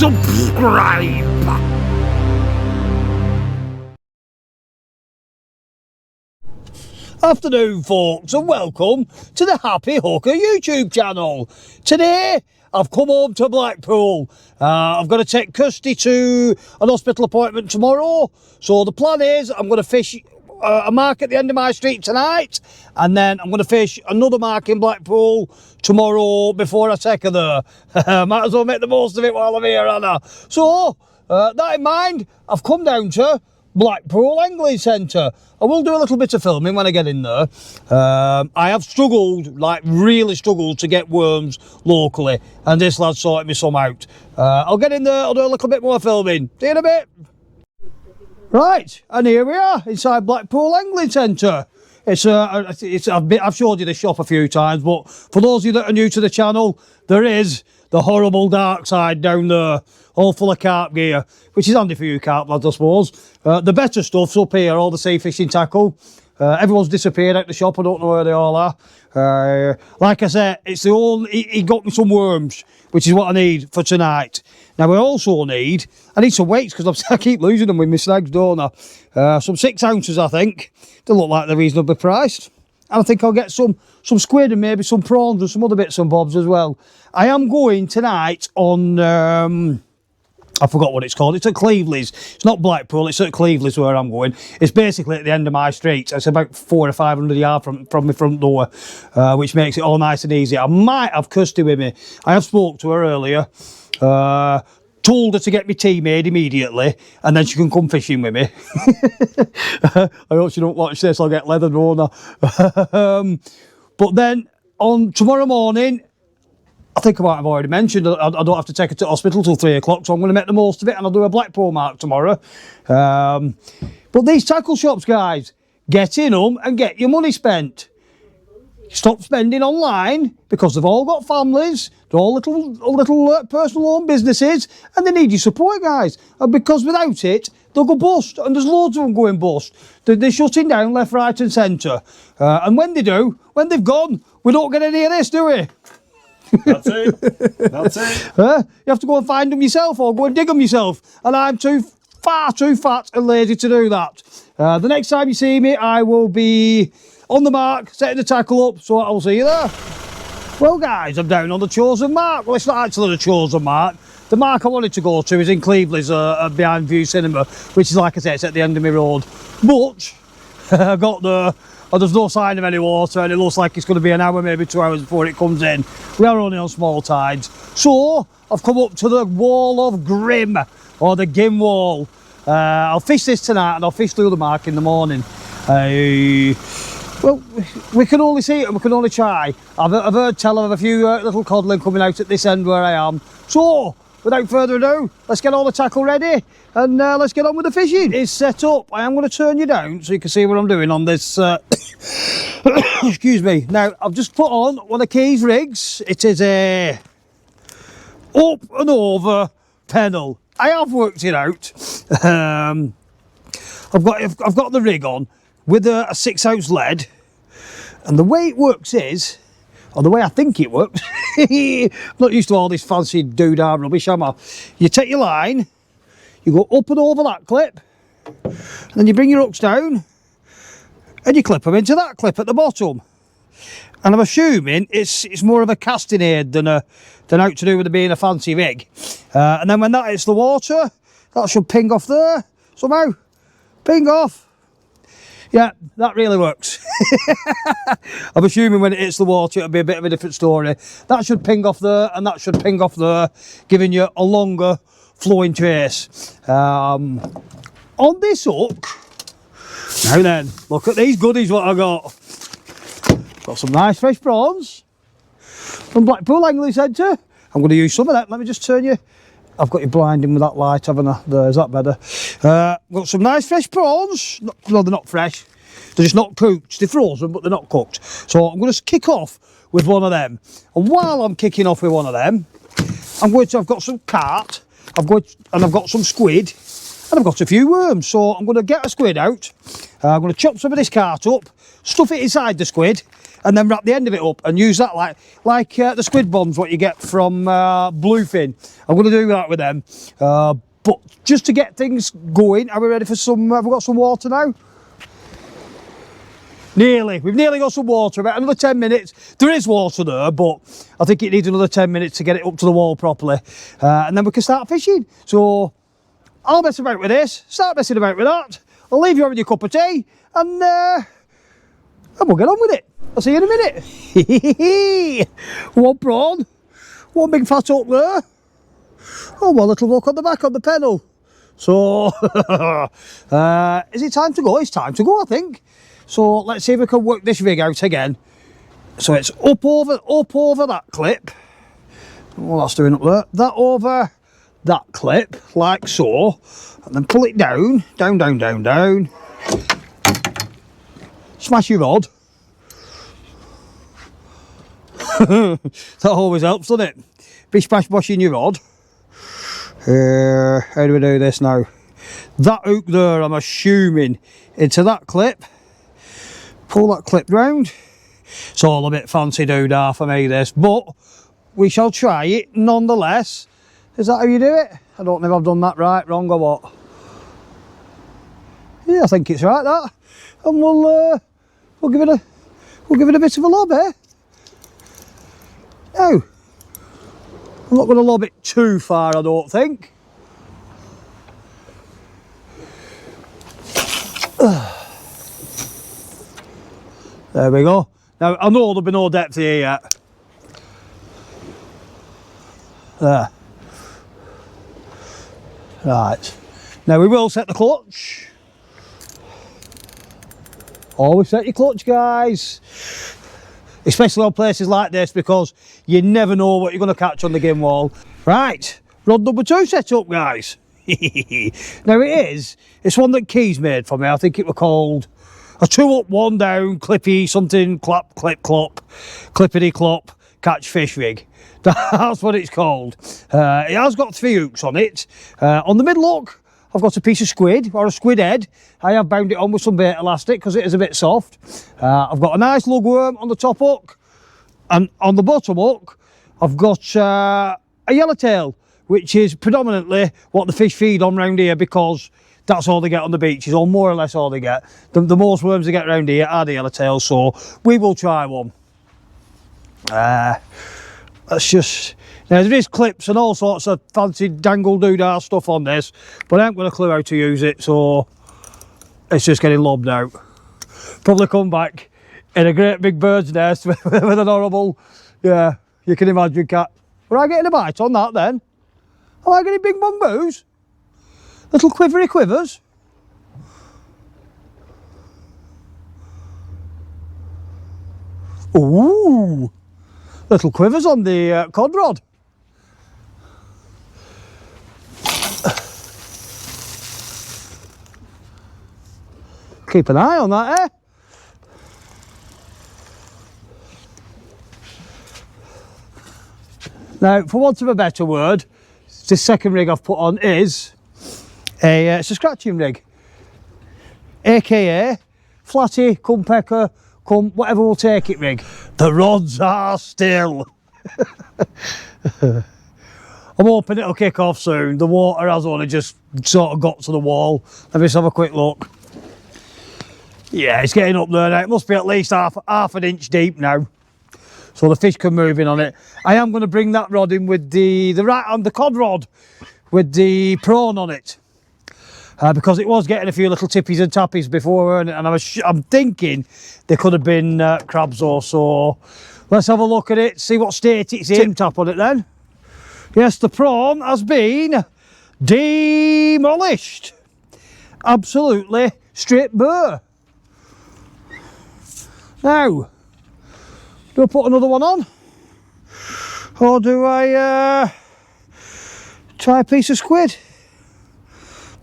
subscribe. Afternoon folks, and welcome to the Happy Hooker YouTube channel. Today I've come home to Blackpool. I've got to take Kirsty to an hospital appointment tomorrow, so the plan is I'm going to fish a mark at the end of my street tonight, and then I'm going to fish another mark in Blackpool tomorrow before I take her there. Might as well make the most of it while I'm here, Anna. So that in mind, I've come down to Blackpool Angling Centre. I will do a little bit of filming when I get in there. I have struggled, like really struggled, to get worms locally, and this lad sorted me some out. I'll get in there, I'll do a little bit more filming. See you in a bit. Right, and here we are inside Blackpool Angling Centre. I've showed you the shop a few times, but for those of you that are new to the channel, there is the horrible dark side down there, all full of carp gear, which is handy for you carp lads, I suppose. The better stuff's up here, all the sea fishing tackle. Everyone's disappeared out the shop, I don't know where they all are. Like I said, it's the only, he got me some worms, which is what I need for tonight. Now I also need some weights, because I keep losing them with my snags, don't I? Some 6 ounces, I think. They look like they're reasonably priced. And I think I'll get some squid and maybe some prawns and some other bits and bobs as well. I am going tonight on, I forgot what it's called. It's at Cleveley's. It's not Blackpool, it's at Cleveley's where I'm going. It's basically at the end of my street. It's about 400 or 500 yards from my front door, which makes it all nice and easy. I might have Kirsty with me. I have spoke to her earlier. Told her to get me tea made immediately, and then she can come fishing with me. I hope she don't watch this, I'll get leathered, won't I? But then on tomorrow morning, I think I might have already mentioned, I don't have to take her to hospital till 3 o'clock, so I'm going to make the most of it, and I'll do a Blackpool mark tomorrow. But these tackle shops, guys, get in them and get your money spent. Stop spending online, because they've all got families, they're all little personal owned businesses, and they need your support, guys. And because without it, they'll go bust, and there's loads of them going bust. They're shutting down left, right and centre. And when they do, when they've gone, we don't get any of this, do we? That's it. That's it. You have to go and find them yourself, or go and dig them yourself. And I'm far too fat and lazy to do that. The next time you see me, I will be on the mark, setting the tackle up, so I'll see you there. Well guys, I'm down on the chosen mark. Well, it's not actually the chosen mark. The mark I wanted to go to is in Cleveley's, behind View Cinema, which is, like I said, it's at the end of my road. But I got there, and there's no sign of any water, and it looks like it's going to be an hour, maybe 2 hours before it comes in. We are only on small tides. So I've come up to the wall of Grim, or the Gim wall. I'll fish this tonight, and I'll fish the other mark in the morning. Well, we can only see it and we can only try. I've heard tell of a few little codling coming out at this end where I am. So, without further ado, let's get all the tackle ready and let's get on with the fishing. It's set up. I am going to turn you down so you can see what I'm doing on this. Excuse me. Now, I've just put on one of Key's rigs. It is a up and over pennel. I have worked it out. I've got the rig on with a 6 ounce lead, and the way it works is, or the way I think it works, I'm not used to all this fancy doodah rubbish, am I? You take your line, you go up and over that clip, and then you bring your hooks down, and you clip them into that clip at the bottom. And I'm assuming it's more of a casting aid than out to do with it being a fancy rig. And then when that hits the water, that should ping off there somehow. Ping off. Yeah, that really works. I'm assuming when it hits the water, it'll be a bit of a different story. That should ping off there, and that should ping off there, giving you a longer flowing trace. On this hook, now then, look at these goodies what I got. Got some nice fresh prawns from Blackpool Angling Centre. I'm going to use some of that. Let me just turn you. I've got you blinding with that light, haven't I? There, is that better? Got some nice fresh prawns. No, they're not fresh. They're just not cooked. They're frozen, but they're not cooked. So I'm going to kick off with one of them. And while I'm kicking off with one of them, I've got some carp. I've got some squid, and I've got a few worms, so I'm going to get a squid out. I'm going to chop some of this cart up, stuff it inside the squid, and then wrap the end of it up and use that like the squid bombs what you get from Bluefin. I'm going to do that with them. But just to get things going, are we ready for some? Have we got some water now? Nearly. We've nearly got some water. About another 10 minutes. There is water there, but I think it needs another 10 minutes to get it up to the wall properly, and then we can start fishing. So I'll mess about with this, start messing about with that. I'll leave you having your cup of tea, and we'll get on with it. I'll see you in a minute. One prawn, one big fat up there. Oh, one little hook on the back on the pedal. So, is it time to go? It's time to go, I think. So let's see if we can work this rig out again. So it's up over that clip. Well, that's doing up there. That over that clip, like so, and then pull it down, down, down, down, down. Smash your rod. That always helps, doesn't it? Bish bash bosh in your rod. How do we do this now? That hook there, I'm assuming, into that clip. Pull that clip round. It's all a bit fancy doodah for me, this, but we shall try it nonetheless. Is that how you do it? I don't know if I've done that right, wrong, or what. Yeah, I think it's right, that. And we'll give it a bit of a lob, eh? No, I'm not going to lob it too far, I don't think. There we go. Now, I know there'll be no depth here yet. There. Right. Now we will set the clutch. Always set your clutch, guys. Especially on places like this, because you never know what you're going to catch on the gim wall. Right. Rod number 2 set up, guys. Now it's one that Key's made for me. I think it was called a 2 up, 1 down, clippy, something, clap, clip, clop, clippity clop, catch fish rig. That's what it's called. It has got 3 hooks on it. On the middle hook, I've got a piece of squid, or a squid head. I have bound it on with some bait elastic because it is a bit soft. I've got a nice lugworm on the top hook, and on the bottom hook, I've got a yellowtail, which is predominantly what the fish feed on round here, because that's all they get on the beaches, or more or less all they get. The most worms they get around here are the yellowtails, so we will try one. Let's just... Now there is clips and all sorts of fancy dangle doodah stuff on this, but I haven't got a clue how to use it, so it's just getting lobbed out. Probably come back in a great big bird's nest with an horrible... Yeah, you can imagine, cat. Were I getting a bite on that then? Am I getting big mongoose? Little quivery quivers? Ooh! Little quivers on the cod rod. Keep an eye on that, eh? Now, for want of a better word, this second rig I've put on is it's a scratching rig, aka flatty, come pecker, come whatever will take it rig. The rods are still. I'm hoping it'll kick off soon. The water has only just sort of got to the wall. Let me just have a quick look. Yeah, it's getting up there now. It must be at least half an inch deep now, so the fish can move in on it. I am going to bring that rod in with the right on the cod rod with the prawn on it, because it was getting a few little tippies and tappies before, and I'm thinking there could have been crabs or so. Let's have a look at it, see what state it's in. Tip tap on it then. Yes, the prawn has been demolished. Absolutely straight burr. Now, do I put another one on? Or do I try a piece of squid?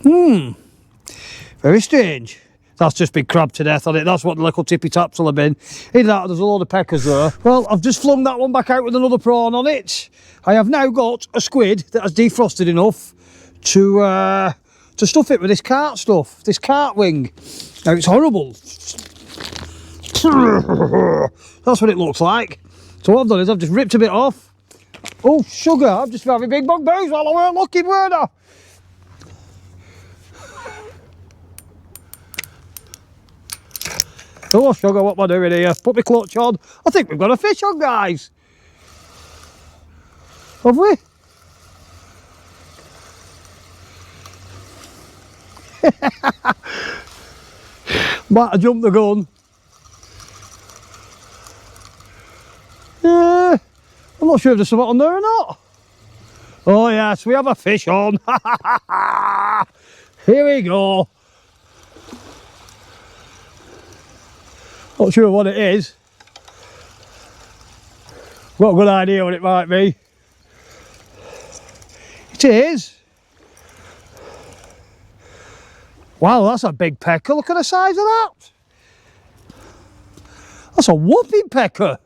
Very strange. That's just been crabbed to death on it. That's what the little tippy taps will have been. In that, there's a load of peckers there. Well, I've just flung that one back out with another prawn on it. I have now got a squid that has defrosted enough to to stuff it with this cart stuff, this cart wing. Now it's horrible. That's what it looks like. So what I've done is I've just ripped a bit off. Oh, sugar, I've just been having big bug boos while I weren't looking, weren't I? Oh, sugar, what am I doing here? Put my clutch on. I think we've got a fish on, guys. Have we? Might have jumped the gun. Yeah, I'm not sure if there's something on there or not. Oh yes, we have a fish on. Here we go. Not sure what it is. Got a good idea what it might be. It is. Wow, that's a big pecker. Look at the size of that. That's a whooping pecker.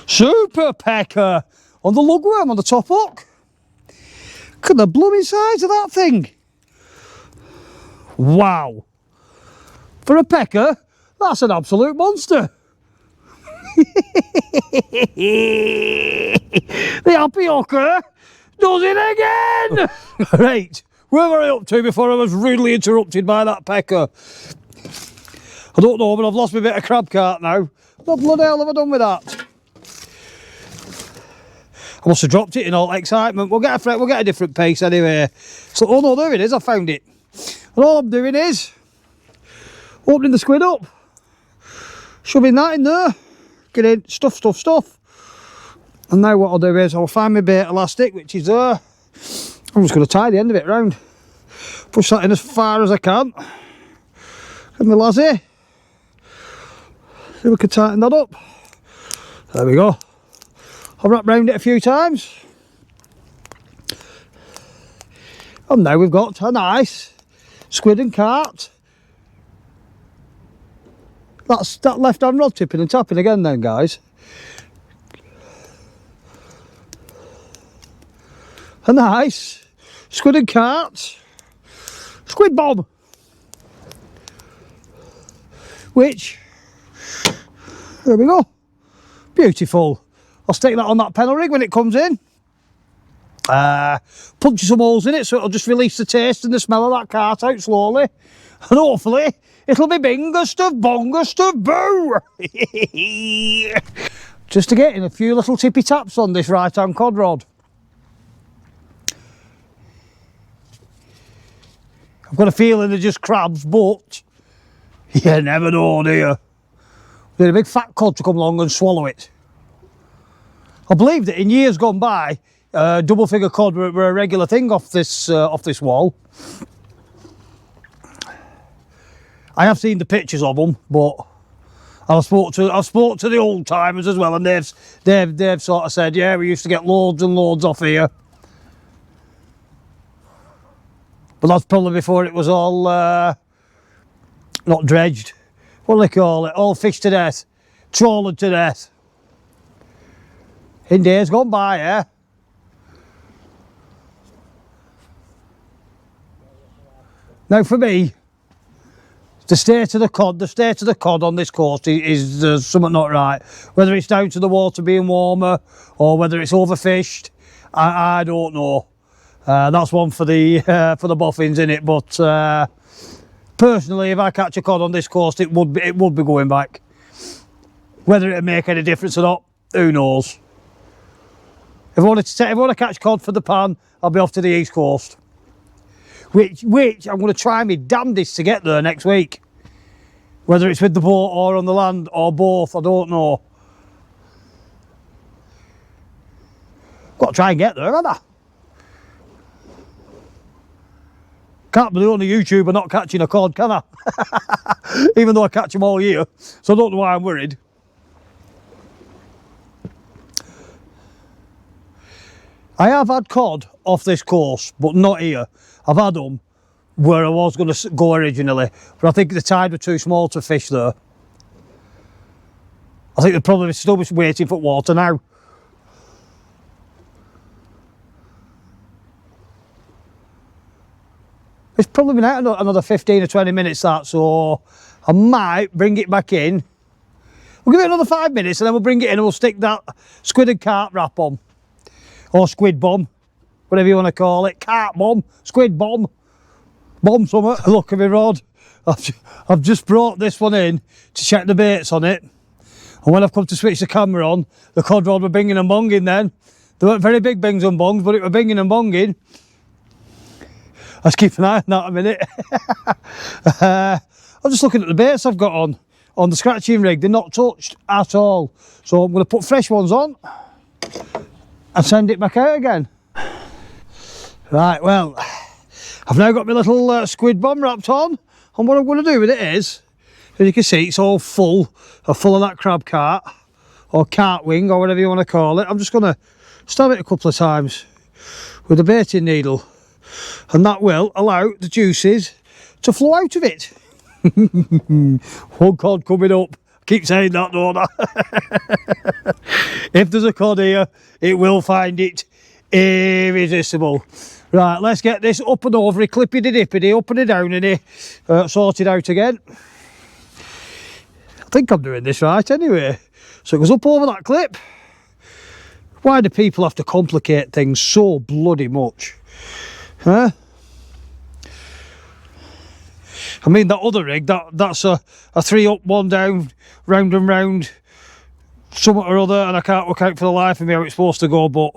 Super pecker on the lugworm on the top hook. Look at the blooming size of that thing. Wow. For a pecker, that's an absolute monster. The happy hooker does it again. Right, where were I up to before I was rudely interrupted by that pecker? I don't know, but I've lost my bit of crab cart now. What bloody hell have I done with that? I must have dropped it in all excitement. We'll get a different piece anyway. So, oh no, there it is. I found it. And all I'm doing is opening the squid up, shoving that in there, get in, stuff. And now what I'll do is I'll find my bait elastic, which is there. I'm just going to tie the end of it round. Push that in as far as I can. Get my lassie. See if we can tighten that up. There we go. I'll wrap round it a few times. And now we've got a nice squid and cart. That's that left hand rod tipping and tapping again then, guys. A nice squid and cart. Squid bob. Which, there we go. Beautiful. I'll stick that on that pedal rig when it comes in. Punch some holes in it so it'll just release the taste and the smell of that cart out slowly. And hopefully it'll be bingest of bongest of boo. Just to get in a few little tippy taps on this right hand cod rod. I've got a feeling they're just crabs, but you never know, do you? Need a big fat cod to come along and swallow it. I believe that in years gone by, double figure cod were a regular thing off this wall. I have seen the pictures of them, but I've spoke to the old timers as well, and they've sort of said, yeah, we used to get loads and loads off here. But that's probably before it was all not dredged. What do they call it? All fished to death, trawled to death. In days gone by, eh? Now for me, the state of the cod on this coast is something not right. Whether it's down to the water being warmer or whether it's overfished, I don't know. That's one for the boffins, innit? But personally, if I catch a cod on this coast, it would be going back. Whether it'd make any difference or not, who knows? If I want to catch cod for the pan, I'll be off to the east coast. Which I'm going to try my damnedest to get there next week. Whether it's with the boat or on the land or both, I don't know. Got to try and get there, haven't I? Can't be the only YouTuber not catching a cod, can I? Even though I catch them all year, so I don't know why I'm worried. I have had cod off this course, but not here. I've had them where I was going to go originally, but I think the tide were too small to fish there. I think they're probably still waiting for water now. It's probably been out another 15 or 20 minutes that, so I might bring it back in. We'll give it another 5 minutes and then we'll bring it in and we'll stick that squid and carp wrap on. Or squid bomb, whatever you want to call it. Carp bomb, squid bomb, bomb something. Look at me rod. I've just brought this one in to check the baits on it. And when I've come to switch the camera on, the cod rod were binging and bonging then. They weren't very big bings and bongs, but it were binging and bonging. Let's keep an eye on that a minute. I'm just looking at the baits I've got on the scratching rig. They're not touched at all. So I'm going to put fresh ones on and send it back out again. Right, well, I've now got my little squid bomb wrapped on. And what I'm going to do with it is, as you can see, it's all full of that crab cart or cart wing or whatever you want to call it. I'm just going to stab it a couple of times with a baiting needle, and that will allow the juices to flow out of it. One cod coming up. I keep saying that, don't I? If there's a cod here, it will find it irresistible. Right, let's get this up and over, clippity dippity, up and down and sorted out again. I think I'm doing this right anyway. So it goes up over that clip. Why do people have to complicate things so bloody much? Huh? I mean, that other rig, that's a 3 up, 1 down, round and round, something or other, and I can't work out for the life of me how it's supposed to go, but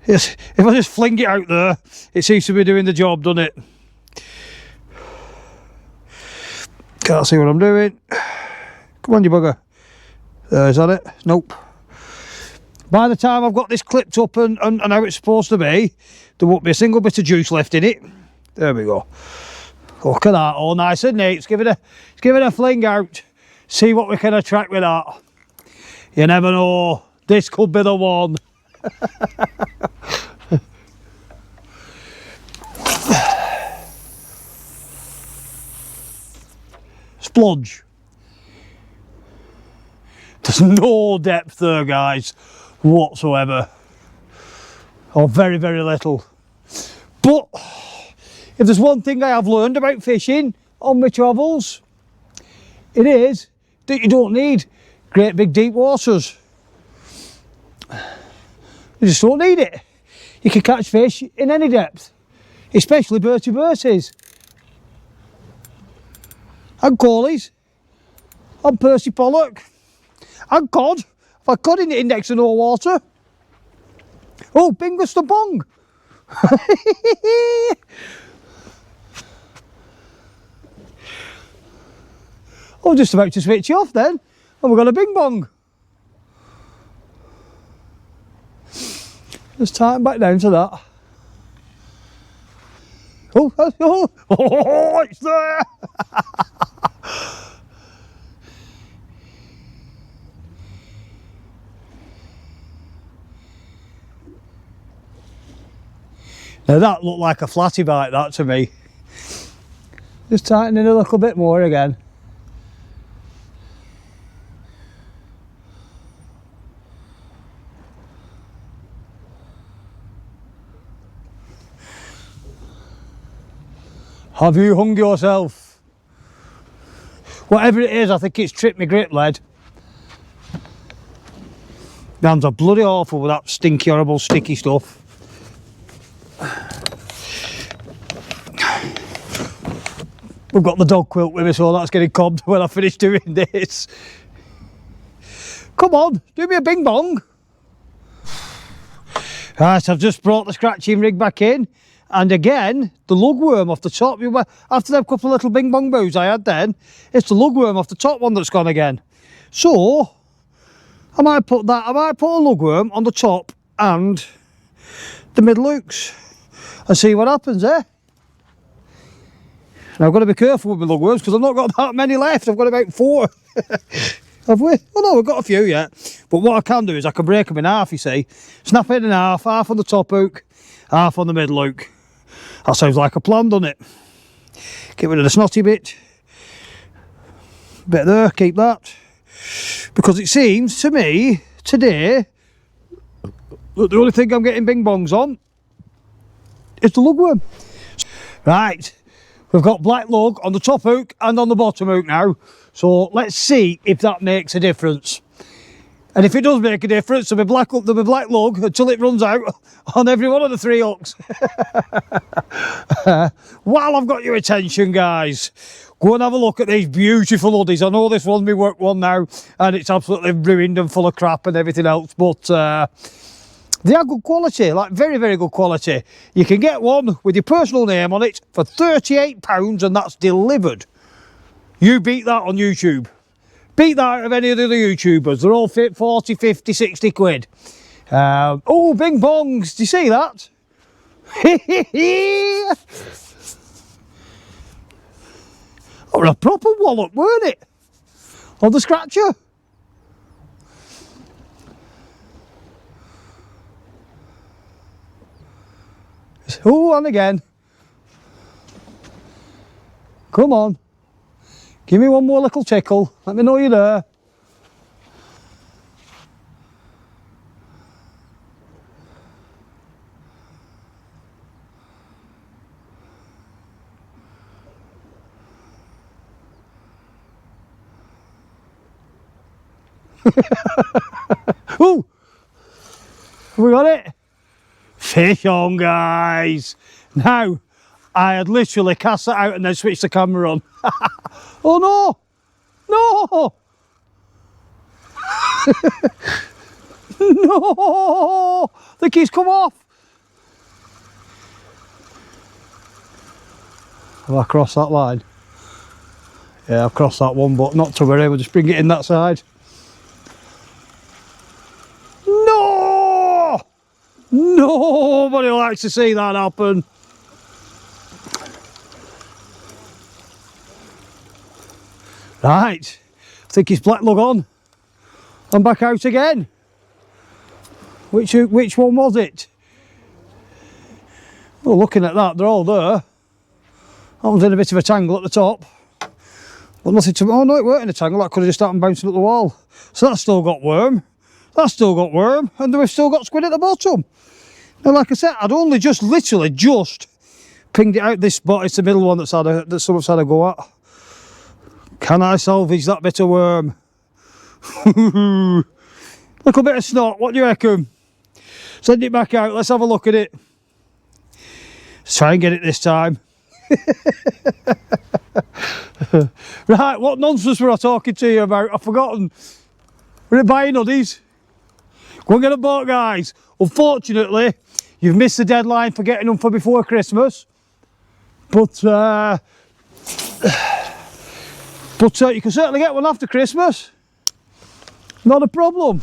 if I just fling it out there, it seems to be doing the job, doesn't it? Can't see what I'm doing. Come on, you bugger. Is that it? Nope. By the time I've got this clipped up and how it's supposed to be, there won't be a single bit of juice left in it. There we go. Look at that, all nice and neat. Let's give it a fling out. See what we can attract with that. You never know. This could be the one. Splodge. There's no depth there, guys, whatsoever. Or very, very little. But if there's one thing I have learned about fishing on my travels, it is that you don't need great big deep waters. You just don't need it. You can catch fish in any depth, especially berties, and collies, and Percy pollock, and cod. I've had cod in the index of no water. Oh, bingus the bong. I'm just about to switch you off then, and we've got a bing bong. Just tighten back down to that. Oh, it's there! Now that looked like a flatty bite, that to me. Just tightening a little bit more again. Have you hung yourself? Whatever it is, I think it's tripped my grip lead. My hands are bloody awful with that stinky, horrible, sticky stuff. We've got the dog quilt with me, so that's getting cobbed when I finish doing this. Come on, do me a bing bong. Right, I've just brought the scratching rig back in. And again, the lugworm off the top, after that couple of little bing bong boos I had then, it's the lugworm off the top one that's gone again. So, I might put a lugworm on the top and the mid looks and see what happens, eh? Now I've got to be careful with my lugworms because I've not got that many left. I've got about 4. Have we? Oh no, we've got a few yet. But what I can do is I can break them in half, you see. Snap it in half on the top hook, half on the middle hook. That sounds like a plan, doesn't it? Get rid of the snotty bit. Bit there, keep that. Because it seems to me today that the only thing I'm getting bing bongs on is the lugworm. Right, We've got black lug on the top hook and on the bottom hook now. So let's see if that makes a difference. And if it does make a difference, there'll be black lug until it runs out on every one of the 3 hooks. While I've got your attention, guys, go and have a look at these beautiful hoodies. I know this one's my work one now, and it's absolutely ruined and full of crap and everything else, but they are good quality, like very, very good quality. You can get one with your personal name on it for £38, and that's delivered. You beat that on YouTube. Beat that out of any of the other YouTubers. They're all 40, 50, 60 quid. Oh, bing bongs. Do you see that? Or a proper wallop, weren't it? On the scratcher. Oh, and again. Come on. Give me one more little tickle. Let me know you're there. Oh! Have we got it? Fish on, guys. Now, I had literally cast that out and then switched the camera on. Oh no! No! No! The key's come off. Have I crossed that line? Yeah, I've crossed that one, but not to worry, we'll just bring it in that side. No! Nobody likes to see that happen. Right, I think it's black lug on. I'm back out again. Which one was it? Well, looking at that, they're all there. That one's in a bit of a tangle at the top. But nothing to... Oh no, it weren't in a tangle. That could have just started bouncing up the wall. So that's still got worm. That's still got worm. And we've still got squid at the bottom. Now, like I said, I'd only just literally pinged it out this spot. It's the middle one that someone's had a go at. Can I salvage that bit of worm? Little bit of snot, what do you reckon? Send it back out, let's have a look at it. Let's try and get it this time. Right, what nonsense were I talking to you about? I've forgotten. We're at buying hoodies. Go and get a boat, guys. Unfortunately, you've missed the deadline for getting them for before Christmas. But you can certainly get one after Christmas. Not a problem.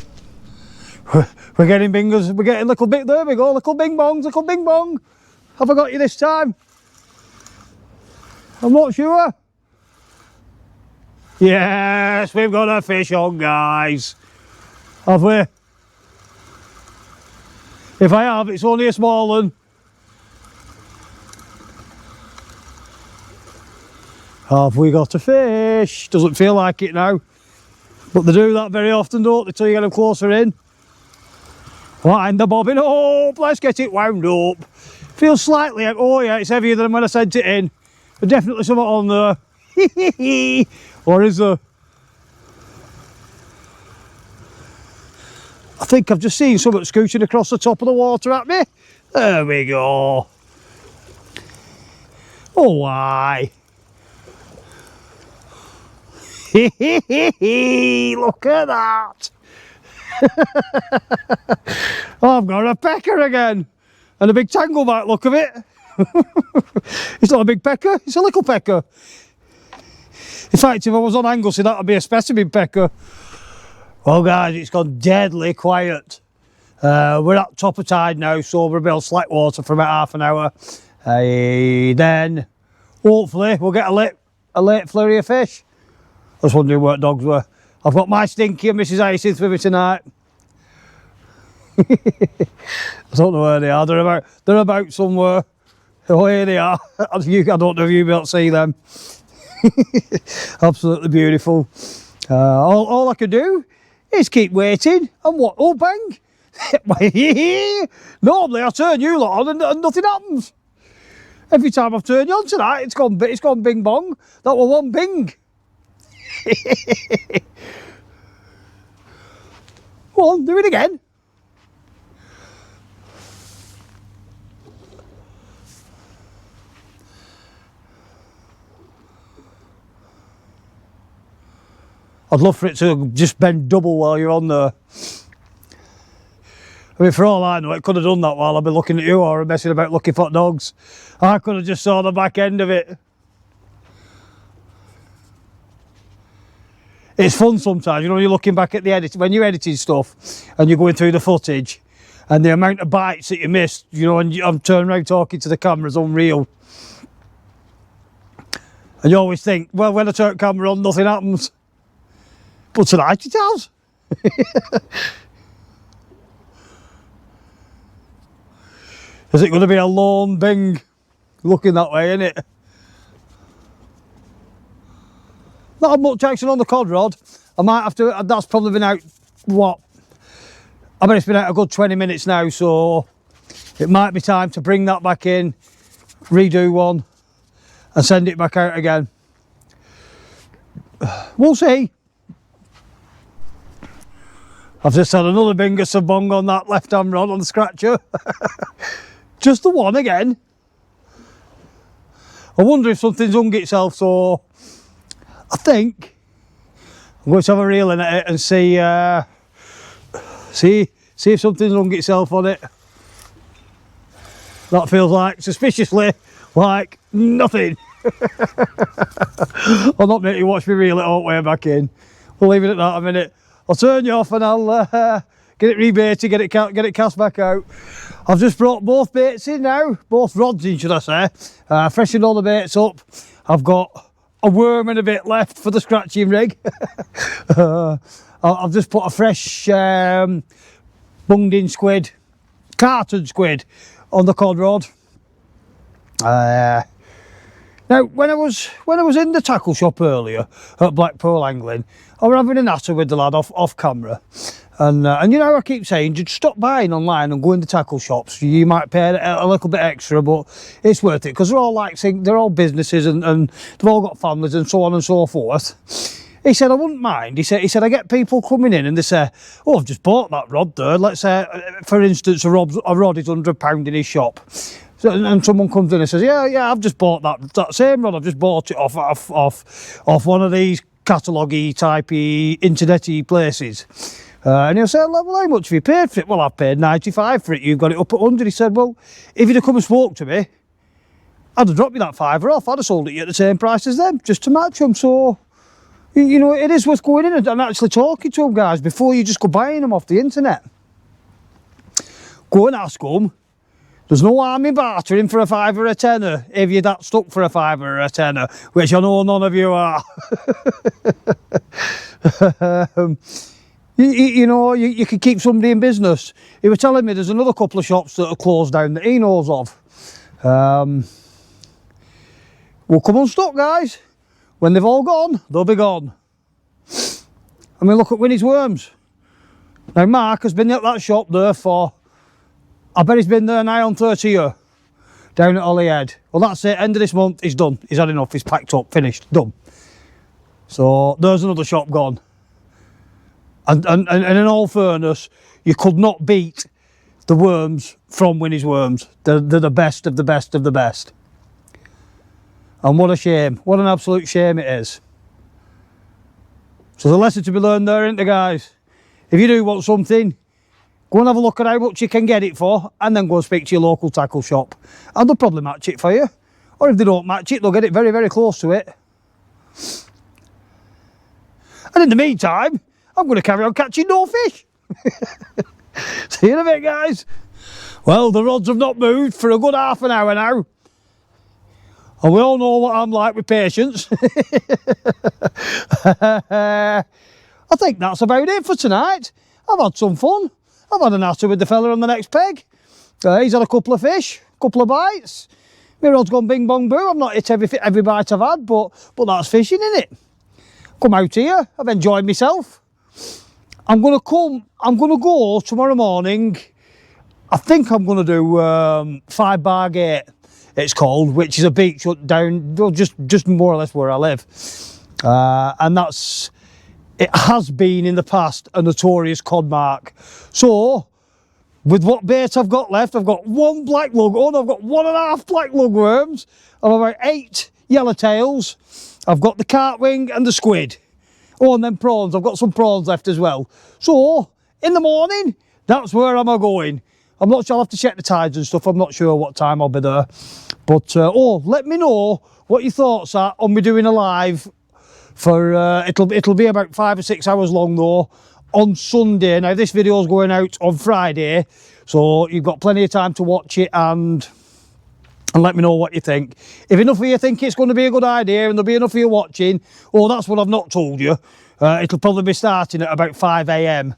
We're getting bingers, we're getting little bit, there we go, little bing bongs, little bing bong. Have I got you this time? I'm not sure. Yes, we've got a fish on, guys. Have we? If I have, it's only a small one. Have we got a fish? Doesn't feel like it now. But they do that very often, don't they, till you get them closer in. Wind the bobbin up, let's get it wound up. Feels slightly, oh yeah, it's heavier than when I sent it in. There's definitely something on there. Or is there? I think I've just seen something scooching across the top of the water at me. There we go. Oh, why? Look at that. I've got a pecker again. And a big tangle back, look of it. It's not a big pecker, it's a little pecker. In fact, if I was on Anglesey, that would be a specimen pecker. Well, guys, it's gone deadly quiet. We're at top of tide now, so we'll be on slack water for about half an hour. Then, hopefully, we'll get a late flurry of fish. I was wondering where dogs were. I've got my Stinky and Mrs. Hyacinth with me tonight. I don't know where they are. They're about somewhere. Oh, here they are. I don't know if you'll be able to see them. Absolutely beautiful. All I can do is keep waiting and what? Oh, bang! Normally I turn you lot on and nothing happens. Every time I've turned you on tonight, it's gone bing bong. That was one bing. Go on, do it again. I'd love for it to just bend double while you're on there. I mean, for all I know, it could have done that while I've been looking at you or messing about looking for dogs. I could have just saw the back end of it. It's fun sometimes, you know, when you're looking back at the edit, when you're editing stuff and you're going through the footage and the amount of bites that you missed, you know, and I'm turning around talking to the camera is unreal. And you always think, well, when I turn the camera on, nothing happens. But tonight it has. Is it going to be a lone bing looking that way, isn't it? Not had much action on the cod rod. I might have to, that's probably been out, what? I bet it's been out a good 20 minutes now, so it might be time to bring that back in, redo one, and send it back out again. We'll see. I've just had another bingus of bong on that left-hand rod on the scratcher. Just the one again. I wonder if something's hung itself, so I think I'm going to have a reel in at it and see if something's hung itself on it. That feels like, suspiciously, like nothing. I'll not make you watch me reel it all the way back in. We'll leave it at that a minute. I'll turn you off and I'll get it rebaited, get it cast back out. I've just brought both baits in now, both rods in should I say, freshened all the baits up. I've got a worm and a bit left for the scratching rig. I've just put a fresh bunged in squid, carton squid on the cod rod. Now, when I was in the tackle shop earlier at Blackpool angling, I was having a natter with the lad off camera, and you know I keep saying just stop buying online and go in the tackle shops. You might pay a little bit extra, but it's worth it because they're all like they're all businesses and they've all got families and so on and so forth. He said I wouldn't mind. He said I get people coming in and they say, oh, I've just bought that rod there. Let's say, for instance, a rod is £100 in his shop. So, and someone comes in and says, yeah, I've just bought that same rod. I've just bought it off one of these catalogue-y, typey, internet-y places. And he'll say, well, how much have you paid for it? Well, I've paid 95 for it. You've got it up at 100. He said, well, if you'd have come and spoke to me, I'd have dropped you that £5 off. I'd have sold it you at the same price as them, just to match them. So, you know, it is worth going in and actually talking to them, guys, before you just go buying them off the internet. Go and ask them. There's no harm in bartering for a £5 or a tenner if you're that stuck for a £5 or a tenner, which I know none of you are. You know, you can keep somebody in business. He was telling me there's another couple of shops that are closed down that he knows of. Well, come unstuck, guys. When they've all gone, they'll be gone. I mean, look at Winnie's Worms. Now, Mark has been at that shop there for, I bet he's been there nigh on 30 years, down at Holyhead. Well, that's it, end of this month, he's done. He's had enough, he's packed up, finished, done. So, there's another shop gone. And in all fairness, you could not beat the worms from Winnie's Worms. They're the best of the best of the best. And what a shame, what an absolute shame it is. So there's a lesson to be learned there, isn't there, guys? If you do want something, go and have a look at how much you can get it for, and then go and speak to your local tackle shop. And they'll probably match it for you. Or if they don't match it, they'll get it very, very close to it. And in the meantime, I'm going to carry on catching no fish. See you in a bit, guys. Well, the rods have not moved for a good half an hour now. And we all know what I'm like with patience. I think that's about it for tonight. I've had some fun. I've had a natter with the fella on the next peg. He's had a couple of fish, a couple of bites. My rod's gone bing bong boo. I've not hit every bite I've had, but that's fishing, innit? Come out here. I've enjoyed myself. I'm gonna go tomorrow morning. I think I'm gonna do 5 bar gate. it's called, which is a beach down, well, just more or less where I live. And it has been in the past a notorious cod mark. So, with what bait I've got left, I've got one black lug, I've got 1.5 black lugworms, I've about 8 yellowtails, I've got the cartwing and the squid. Oh, and then prawns, I've got some prawns left as well. So, in the morning, that's where I'm going. I'm not sure, I'll have to check the tides and stuff, I'm not sure what time I'll be there. But, let me know what your thoughts are on me doing a live for, it'll be about 5 or 6 hours long though, on Sunday. Now this video is going out on Friday, so you've got plenty of time to watch it and let me know what you think. If enough of you think it's going to be a good idea and there'll be enough of you watching, that's what I've not told you. It'll probably be starting at about 5 AM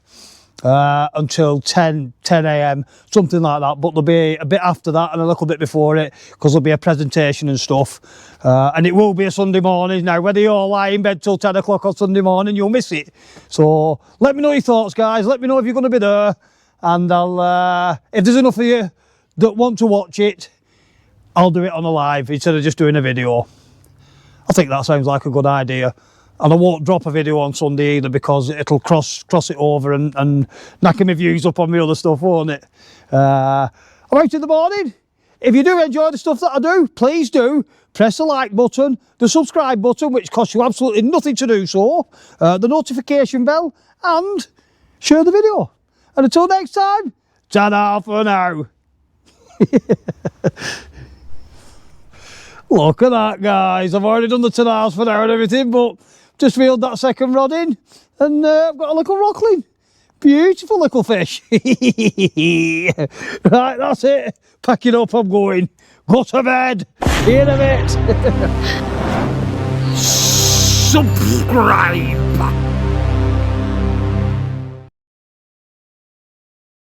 until 10 AM, something like that, but there'll be a bit after that and a little bit before it, because there'll be a presentation and stuff, and it will be a Sunday morning. Now whether you're lying in bed till 10 o'clock on Sunday morning, you'll miss it. So let me know your thoughts, guys. Let me know if you're going to be there, and I'll if there's enough of you that want to watch it, I'll do it on a live instead of just doing a video. I think that sounds like a good idea. And I won't drop a video on Sunday either, because it'll cross it over and knacking my views up on my other stuff, won't it? I'm out in the morning. If you do enjoy the stuff that I do, please do press the like button, the subscribe button, which costs you absolutely nothing to do so, the notification bell, and share the video. And until next time, ta-da for now. Look at that, guys. I've already done the ta-das for now and everything, but just reeled that second rod in, and I've got a little rockling. Beautiful little fish. Right, that's it. Packing up, I'm going. Go to bed. See you in a bit. Subscribe.